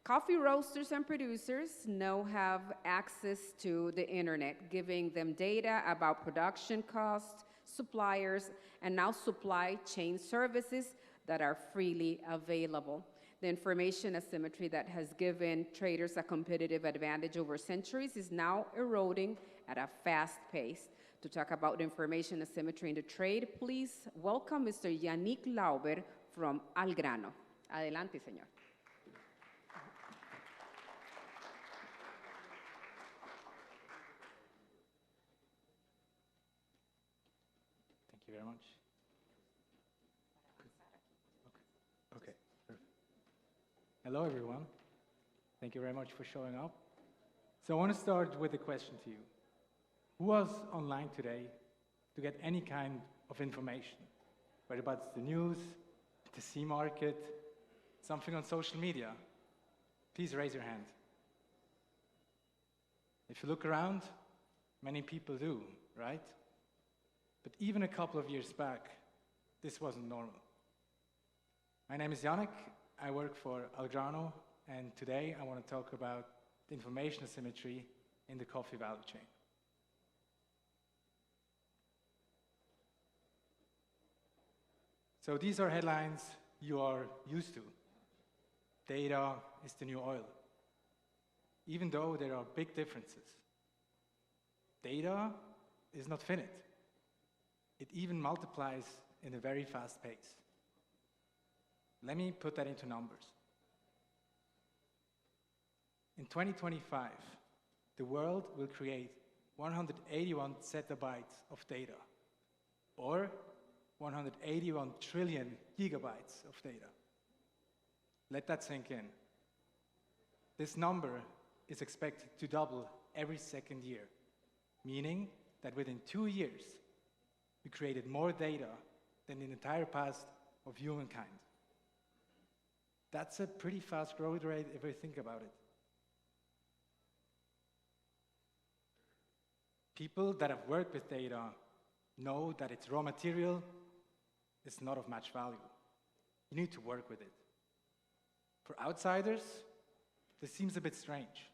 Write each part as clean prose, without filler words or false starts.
Coffee roasters and producers now have access to the internet, giving them data about production costs, suppliers, and now supply chain services that are freely available. The information asymmetry that has given traders a competitive advantage over centuries is now eroding at a fast pace. To talk about information asymmetry in the trade, please welcome Mr. Yannick Lauber from Al Grano. Adelante, señor. Thank you very much. Okay. Perfect. Hello, everyone. Thank you very much for showing up. So I want to start with a question to you. Who was online today to get any kind of information, whether it's the news, the sea market, something on social media? Please raise your hand. If you look around, many people do, right? But even a couple of years back, this wasn't normal. My name is Yannick. I work for Al Grano, and today I want to talk about the information asymmetry in the coffee value chain. So these are headlines you are used to. Data is the new oil. Even though there are big differences. Data is not finite. It even multiplies in a very fast pace. Let me put that into numbers. In 2025, the world will create 181 zettabytes of data, or 181 trillion gigabytes of data. Let that sink in. This number is expected to double every second year, meaning that within 2 years, we created more data than in the entire past of humankind. That's a pretty fast growth rate if we think about it. People that have worked with data know that its raw material is not of much value. You need to work with it. For outsiders, this seems a bit strange.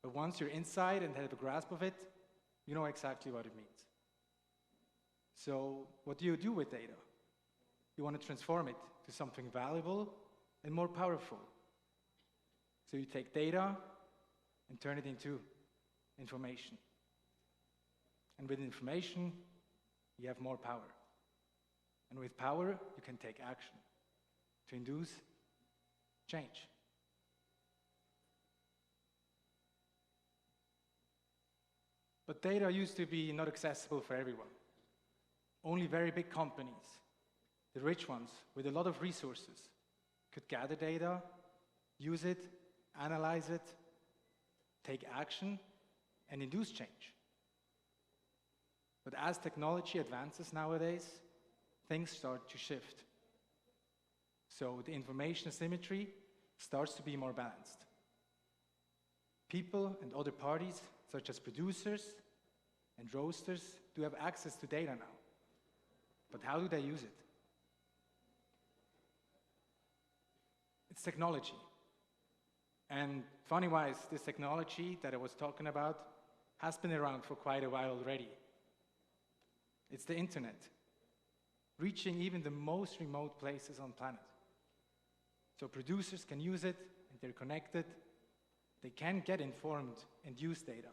But once you're inside and have a grasp of it, you know exactly what it means. So what do you do with data? You want to transform it to something valuable and more powerful. So you take data and turn it into information. And with information, you have more power. And with power, you can take action to induce change. But data used to be not accessible for everyone. Only very big companies, the rich ones with a lot of resources, could gather data, use it, analyze it, take action, and induce change. But as technology advances nowadays, things start to shift. So the information asymmetry starts to be more balanced. People and other parties, such as producers and roasters, do have access to data now. But how do they use it? It's technology. And funny-wise, this technology that I was talking about has been around for quite a while already. It's the internet, reaching even the most remote places on the planet. So producers can use it, and they're connected. They can get informed and use data.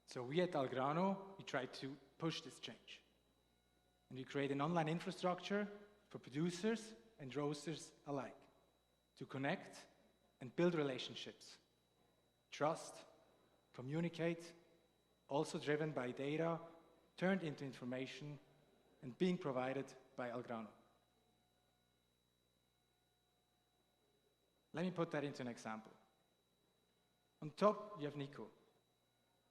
So we at Al Grano, we try to push this change. And we create an online infrastructure for producers and roasters alike to connect and build relationships, trust, communicate, also driven by data, turned into information, and being provided by Al Grano. Let me put that into an example. On top, you have Nico,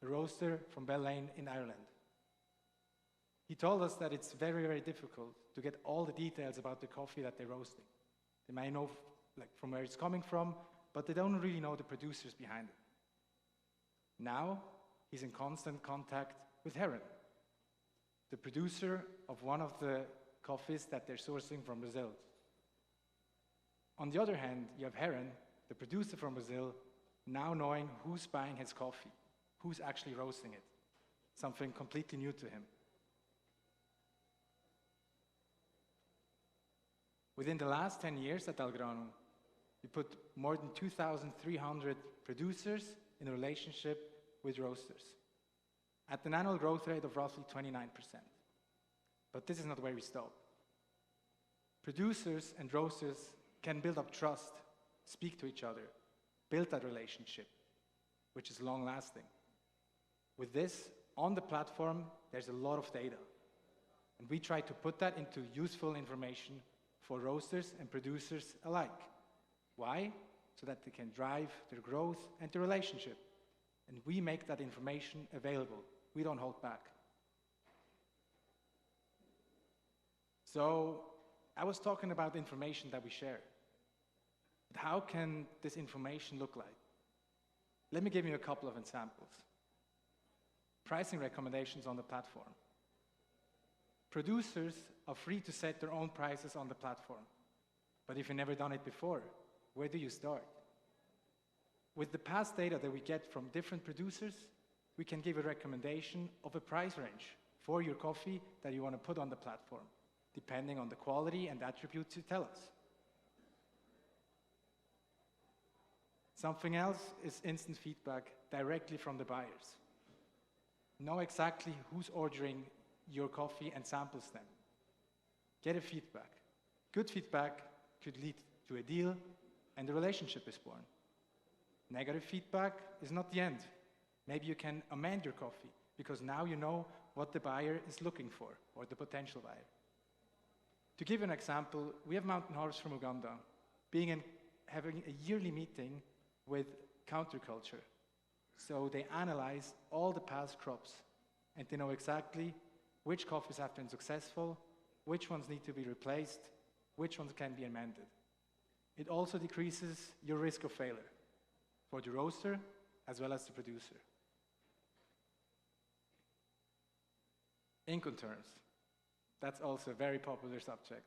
a roaster from Bell Lane in Ireland. He told us that it's very, very difficult to get all the details about the coffee that they're roasting. They might know from where it's coming from, but they don't really know the producers behind it. Now, he's in constant contact with Heron, the producer of one of the coffees that they're sourcing from Brazil. On the other hand, you have Heron, the producer from Brazil, now knowing who's buying his coffee, who's actually roasting it, something completely new to him. Within the last 10 years at Algrano, we put more than 2,300 producers in a relationship with roasters at an annual growth rate of roughly 29%. But this is not where we stop. Producers and roasters can build up trust, speak to each other, build that relationship, which is long-lasting. With this, on the platform, there's a lot of data. And we try to put that into useful information for roasters and producers alike. Why? So that they can drive their growth and their relationship. And we make that information available. We don't hold back. So I was talking about the information that we share. But how can this information look like? Let me give you a couple of examples. Pricing recommendations on the platform. Producers are free to set their own prices on the platform. But if you've never done it before, where do you start? With the past data that we get from different producers, we can give a recommendation of a price range for your coffee that you want to put on the platform, depending on the quality and attributes you tell us. Something else is instant feedback directly from the buyers. Know exactly who's ordering your coffee and samples them. Get a feedback. Good feedback could lead to a deal and the relationship is born. Negative feedback is not the end. Maybe you can amend your coffee because now you know what the buyer is looking for or the potential buyer. To give an example, we have mountain harvest from Uganda having a yearly meeting with counterculture. So they analyze all the past crops and they know exactly which coffees have been successful, which ones need to be replaced, which ones can be amended. It also decreases your risk of failure for the roaster as well as the producer. Incoterms. That's also a very popular subject.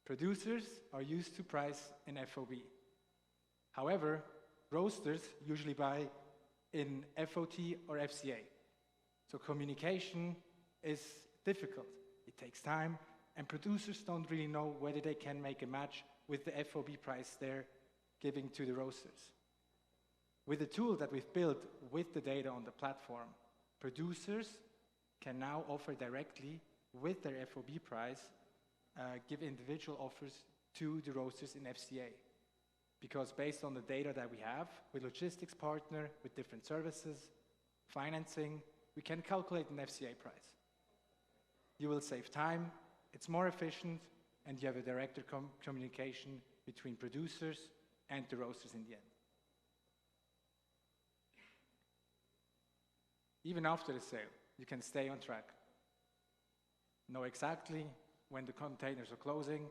Producers are used to price in FOB. However, roasters usually buy in FOT or FCA. So communication is difficult. It takes time, and producers don't really know whether they can make a match with the FOB price they're giving to the roasters. With the tool that we've built with the data on the platform, producers can now offer directly with their FOB price, give individual offers to the roasters in FCA. Because based on the data that we have, with logistics partner, with different services, financing, we can calculate an FCA price. You will save time, it's more efficient, and you have a direct communication between producers and the roasters in the end. Even after the sale, you can stay on track. Know exactly when the containers are closing,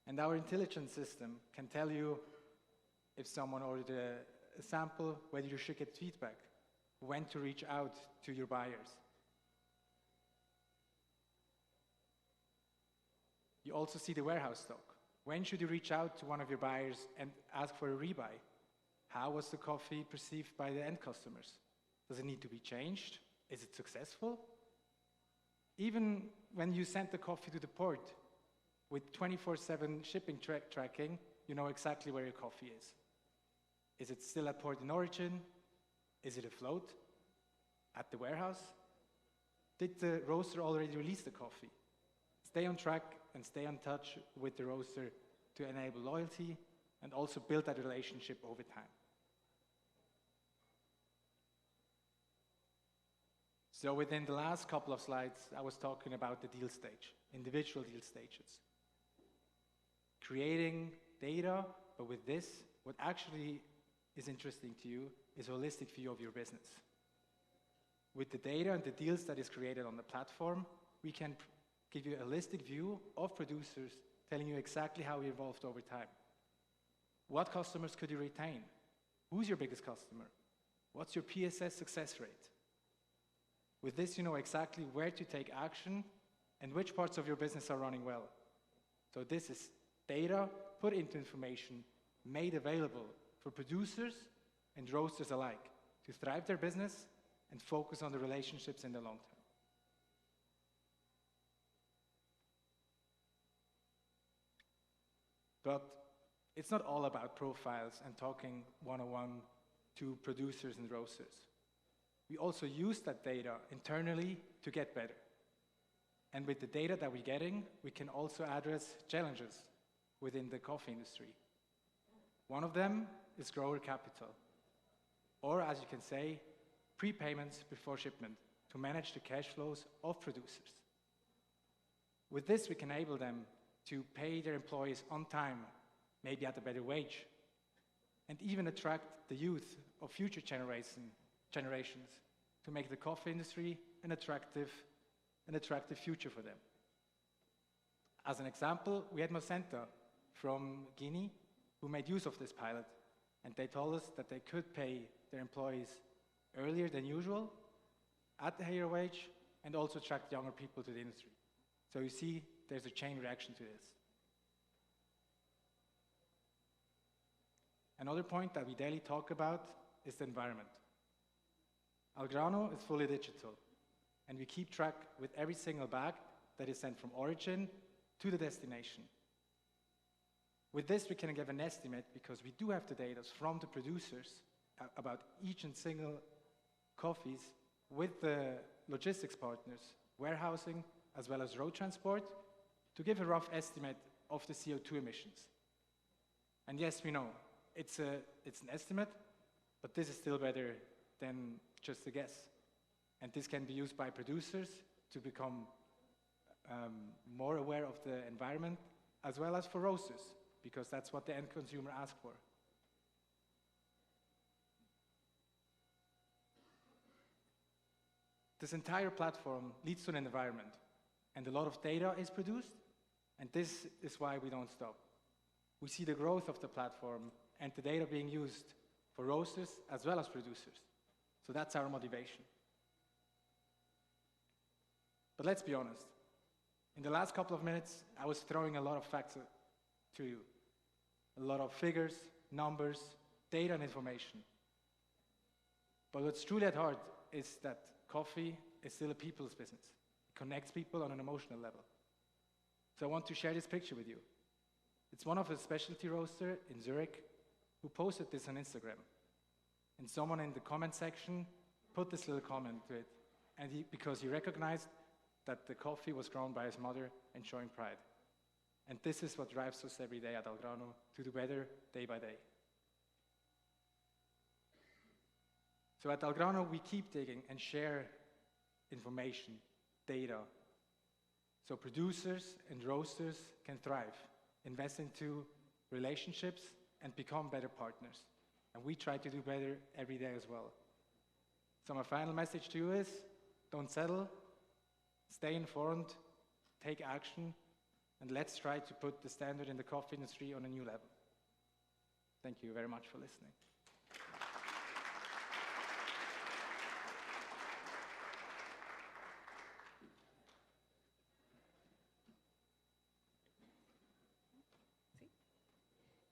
and our intelligence system can tell you if someone ordered a sample, whether you should get feedback, when to reach out to your buyers. You also see the warehouse stock. When should you reach out to one of your buyers and ask for a rebuy? How was the coffee perceived by the end customers? Does it need to be changed? Is it successful? Even when you send the coffee to the port with 24/7 shipping tracking, you know exactly where your coffee is. Is it still at port in origin? Is it afloat? At the warehouse? Did the roaster already release the coffee? Stay on track and stay in touch with the roaster to enable loyalty and also build that relationship over time. So within the last couple of slides, I was talking about the deal stage, individual deal stages. Creating data, but with this, what actually is interesting to you is a holistic view of your business. With the data and the deals that is created on the platform, we can give you a holistic view of producers, telling you exactly how we evolved over time. What customers could you retain? Who's your biggest customer? What's your PSS success rate? With this, you know exactly where to take action and which parts of your business are running well. So this is data put into information, made available for producers and roasters alike to thrive their business and focus on the relationships in the long term. But it's not all about profiles and talking one-on-one to producers and roasters. We also use that data internally to get better. And with the data that we're getting, we can also address challenges within the coffee industry. One of them is grower capital, or as you can say, prepayments before shipment to manage the cash flows of producers. With this, we can enable them to pay their employees on time, maybe at a better wage, and even attract the youth of future generations to make the coffee industry an attractive future for them. As an example, we had Mocenta from Guinea who made use of this pilot, and they told us that they could pay their employees earlier than usual, at the higher wage, and also attract younger people to the industry. So you see, there's a chain reaction to this. Another point that we daily talk about is the environment. Algrano is fully digital, and we keep track with every single bag that is sent from origin to the destination. With this, we can give an estimate, because we do have the data from the producers about each and single coffees with the logistics partners, warehousing, as well as road transport, to give a rough estimate of the CO2 emissions. And yes, we know, it's an estimate, but this is still better than just a guess. And this can be used by producers to become more aware of the environment, as well as for roasters, because that's what the end consumer asks for. This entire platform leads to an environment, and a lot of data is produced, and this is why we don't stop. We see the growth of the platform and the data being used for roasters as well as producers. So that's our motivation. But let's be honest. In the last couple of minutes, I was throwing a lot of facts to you. A lot of figures, numbers, data, and information. But what's truly at heart is that coffee is still a people's business. It connects people on an emotional level. So I want to share this picture with you. It's one of a specialty roaster in Zurich who posted this on Instagram. And someone in the comment section put this little comment to it, and because he recognized that the coffee was grown by his mother and showing pride. And this is what drives us every day at Algrano to do better day by day. So at Algrano, we keep digging and share information, data, so producers and roasters can thrive, invest into relationships, and become better partners. And we try to do better every day as well. So my final message to you is, don't settle, stay informed, take action, and let's try to put the standard in the coffee industry on a new level. Thank you very much for listening.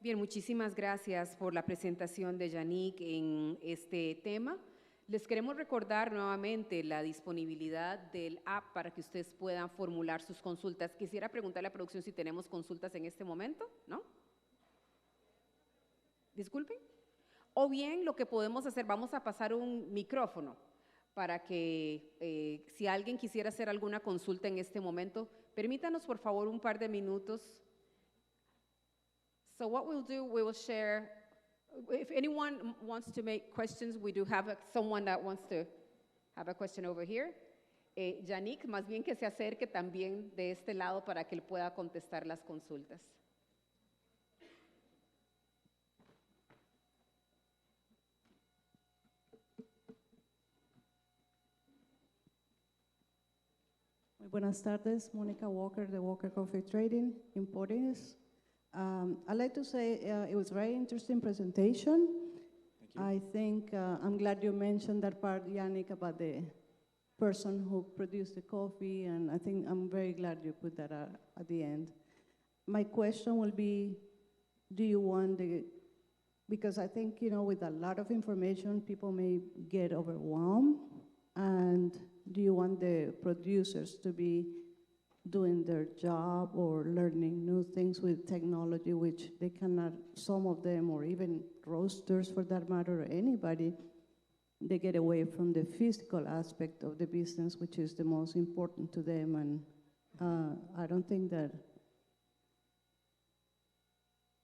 Bien, muchísimas gracias por la presentación de Yannick en este tema. Les queremos recordar nuevamente la disponibilidad del app para que ustedes puedan formular sus consultas. Quisiera preguntarle a la producción si tenemos consultas en este momento, ¿no? Disculpen. O bien lo que podemos hacer, vamos a pasar un micrófono para que si alguien quisiera hacer alguna consulta en este momento, permítanos por favor un par de minutos. So what we'll do, we will share, if anyone wants to make questions, we do have someone that wants to have a question over here. Yannick, más bien que se acerque también de este lado para que él pueda contestar las consultas. Muy buenas tardes, Mónica Walker de Walker Coffee Trading, Importers. I'd like to say it was a very interesting presentation. Thank you. I think I'm glad you mentioned that part, Yannick, about the person who produced the coffee, and I think I'm very glad you put that at the end. My question will be, do you want the, because I think, you know, with a lot of information, people may get overwhelmed, and do you want the producers to be doing their job or learning new things with technology, which they cannot, some of them, or even roasters for that matter, or anybody, they get away from the physical aspect of the business, which is the most important to them. And I don't think that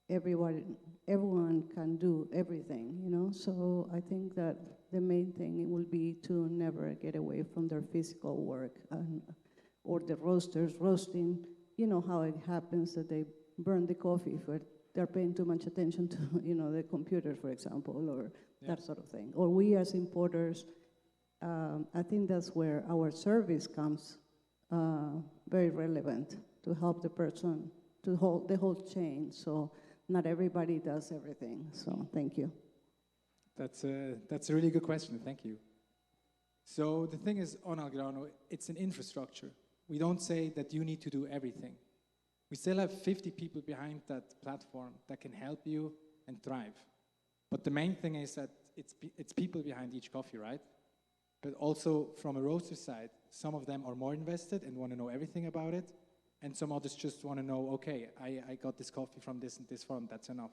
everyone can do everything, you know? So I think that the main thing will be to never get away from their physical work, or the roasters roasting. You know how it happens that they burn the coffee if they're paying too much attention to, you know, the computer, for example, or that sort of thing. Or we as importers, I think that's where our service comes very relevant, to help the person to hold the whole chain. So not everybody does everything. So thank you. That's a really good question. Thank you. So the thing is, on Algrano, it's an infrastructure. We don't say that you need to do everything. We still have 50 people behind that platform that can help you and thrive. But the main thing is that it's people behind each coffee, right? But also from a roaster side, some of them are more invested and want to know everything about it, and some others just want to know, okay, I got this coffee from this and this farm, that's enough.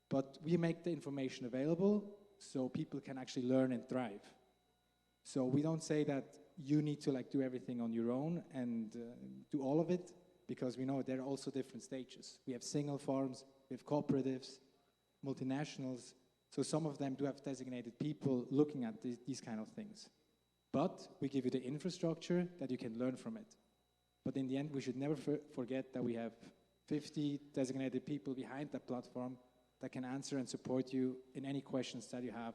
But we make the information available so people can actually learn and thrive. So we don't say that you need to do everything on your own and do all of it, because we know there are also different stages. We have single farms, we have cooperatives, multinationals. So some of them do have designated people looking at these kind of things. But we give you the infrastructure that you can learn from it. But in the end, we should never forget that we have 50 designated people behind that platform that can answer and support you in any questions that you have.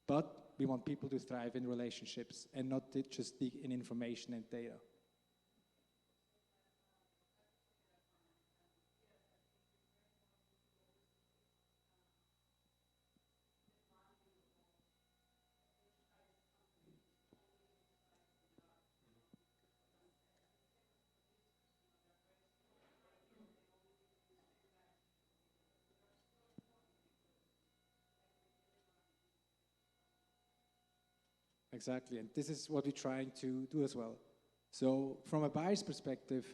But we want people to thrive in relationships and not just dig in information and data. Exactly, and this is what we're trying to do as well. So from a buyer's perspective,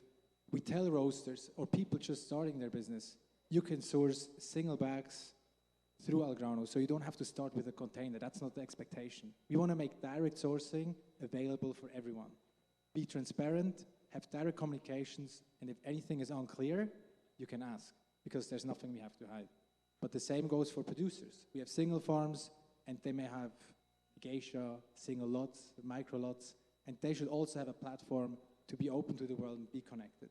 we tell roasters or people just starting their business, you can source single bags through Algrano, so you don't have to start with a container. That's not the expectation. We want to make direct sourcing available for everyone. Be transparent, have direct communications, and if anything is unclear, you can ask, because there's nothing we have to hide. But the same goes for producers. We have single farms, and they may have geisha, single lots, micro lots, and they should also have a platform to be open to the world and be connected.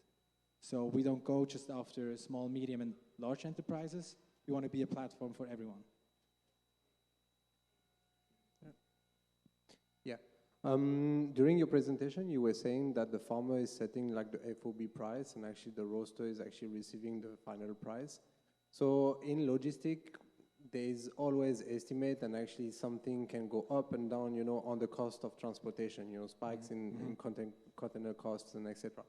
So we don't go just after small, medium, and large enterprises. We want to be a platform for everyone. Yeah. During your presentation, you were saying that the farmer is setting the FOB price, and actually the roaster is actually receiving the final price. So in logistic, there is always estimate, and actually something can go up and down, on the cost of transportation, spikes in container costs and etc.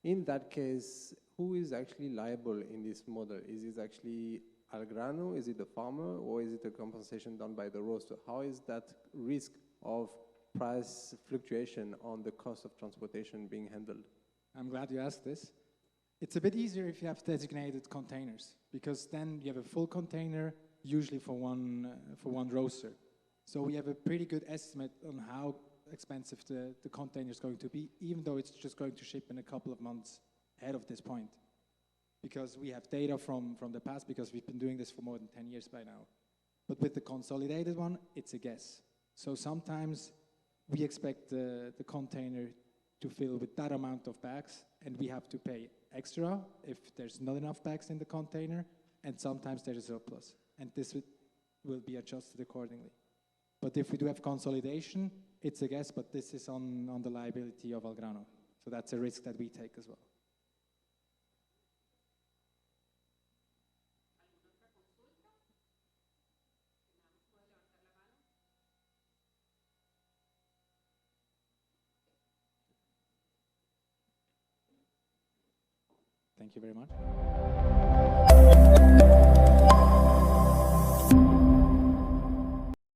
In that case, who is actually liable in this model? Is it actually Algrano? Is it the farmer? Or is it a compensation done by the roaster? How is that risk of price fluctuation on the cost of transportation being handled? I'm glad you asked this. It's a bit easier if you have designated containers, because then you have a full container, usually for one roaster. So we have a pretty good estimate on how expensive the container is going to be, even though it's just going to ship in a couple of months ahead of this point. Because we have data from the past, because we've been doing this for more than 10 years by now. But with the consolidated one, it's a guess. So sometimes we expect the container to fill with that amount of bags, and we have to pay extra if there's not enough bags in the container, and sometimes there's a surplus. And this will be adjusted accordingly. But if we do have consolidation, it's a guess, but this is on the liability of Algrano. So that's a risk that we take as well. Thank you very much.